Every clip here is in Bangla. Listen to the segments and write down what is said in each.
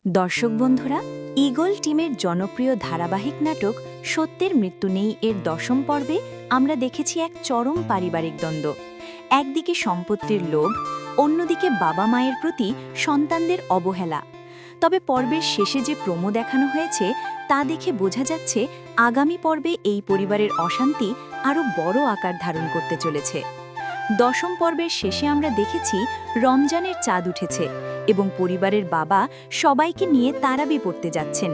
দর্শক বন্ধুরা, ঈগল টিমের জনপ্রিয় ধারাবাহিক নাটক সত্যের মৃত্যু নেই এর ১০ম পর্বে আমরা দেখেছি এক চরম পারিবারিক দ্বন্দ্ব। একদিকে সম্পত্তির লোভ, অন্যদিকে বাবা মায়ের প্রতি সন্তানদের অবহেলা। তবে পর্বের শেষে যে প্রোমো দেখানো হয়েছে তা দেখে বোঝা যাচ্ছে আগামী পর্বে এই পরিবারের অশান্তি আরও বড় আকার ধারণ করতে চলেছে। ১০ম পর্বের শেষে আমরা দেখেছি রমজানের চাঁদ উঠেছে এবং পরিবারের বাবা সবাইকে নিয়ে তারাবি পড়তে যাচ্ছেন,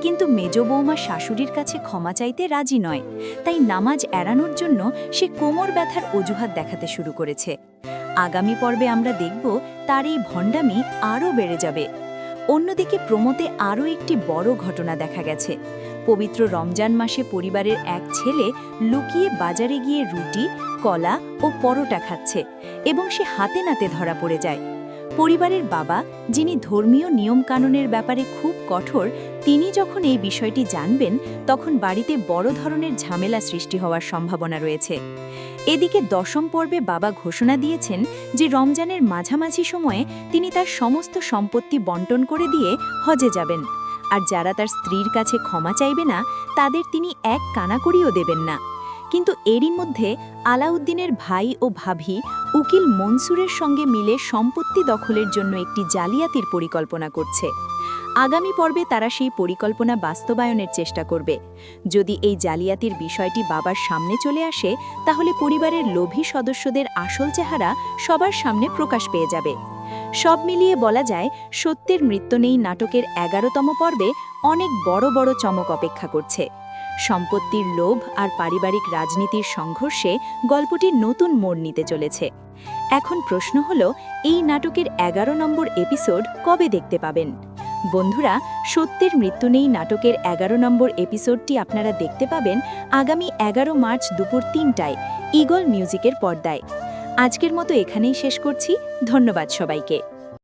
কিন্তু মেজ বৌমা শাশুড়ির কাছে ক্ষমা চাইতে রাজি নয়, তাই নামাজ এড়ানোর জন্য সে কোমর ব্যথার অজুহাত দেখাতে শুরু করেছে। আগামী পর্বে আমরা দেখব তার এই ভণ্ডামি আরও বেড়ে যাবে। অন্যদিকে প্রমোতে আরও একটি বড় ঘটনা দেখা গেছে। পবিত্র রমজান মাসে পরিবারের এক ছেলে লুকিয়ে বাজারে গিয়ে রুটি, কলা ও পরোটা খাচ্ছে এবং সে হাতে নাতে ধরা পড়ে যায়। পরিবারের বাবা, যিনি ধর্মীয় নিয়মকানুনের ব্যাপারে খুব কঠোর, তিনি যখন এই বিষয়টি জানবেন তখন বাড়িতে বড় ধরনের ঝামেলা সৃষ্টি হওয়ার সম্ভাবনা রয়েছে। এদিকে ১০ম পর্বে বাবা ঘোষণা দিয়েছেন যে রমজানের মাঝামাঝি সময়ে তিনি তার সমস্ত সম্পত্তি বণ্টন করে দিয়ে হজে যাবেন, আর যারা তার স্ত্রীর কাছে ক্ষমা চাইবে না তাদের তিনি এক কানাকড়িও দেবেন না। কিন্তু এরই মধ্যে আলাউদ্দিনের ভাই ও ভাবি উকিল মনসুরের সঙ্গে মিলে সম্পত্তি দখলের জন্য একটি জালিয়াতির পরিকল্পনা করছে। আগামী পর্বে তারা সেই পরিকল্পনা বাস্তবায়নের চেষ্টা করবে। যদি এই জালিয়াতির বিষয়টি বাবার সামনে চলে আসে তাহলে পরিবারের লোভী সদস্যদের আসল চেহারা সবার সামনে প্রকাশ পেয়ে যাবে। সব মিলিয়ে বলা যায়, সত্যের মৃত্যু নেই নাটকের ১১তম পর্বে অনেক বড় বড় চমক অপেক্ষা করছে। সম্পত্তির লোভ আর পারিবারিক রাজনীতির সংঘর্ষে গল্পটি নতুন মোড় নিতে চলেছে। এখন প্রশ্ন হলো, এই নাটকের ১১ নম্বর এপিসোড কবে দেখতে পাবেন? বন্ধুরা, সত্যের মৃত্যু নেই নাটকের ১১ নম্বর এপিসোডটি আপনারা দেখতে পাবেন আগামী ১১ মার্চ দুপুর ৩টায় ঈগল মিউজিকের পর্দায়। আজকের মতো এখানেই শেষ করছি। ধন্যবাদ সবাইকে।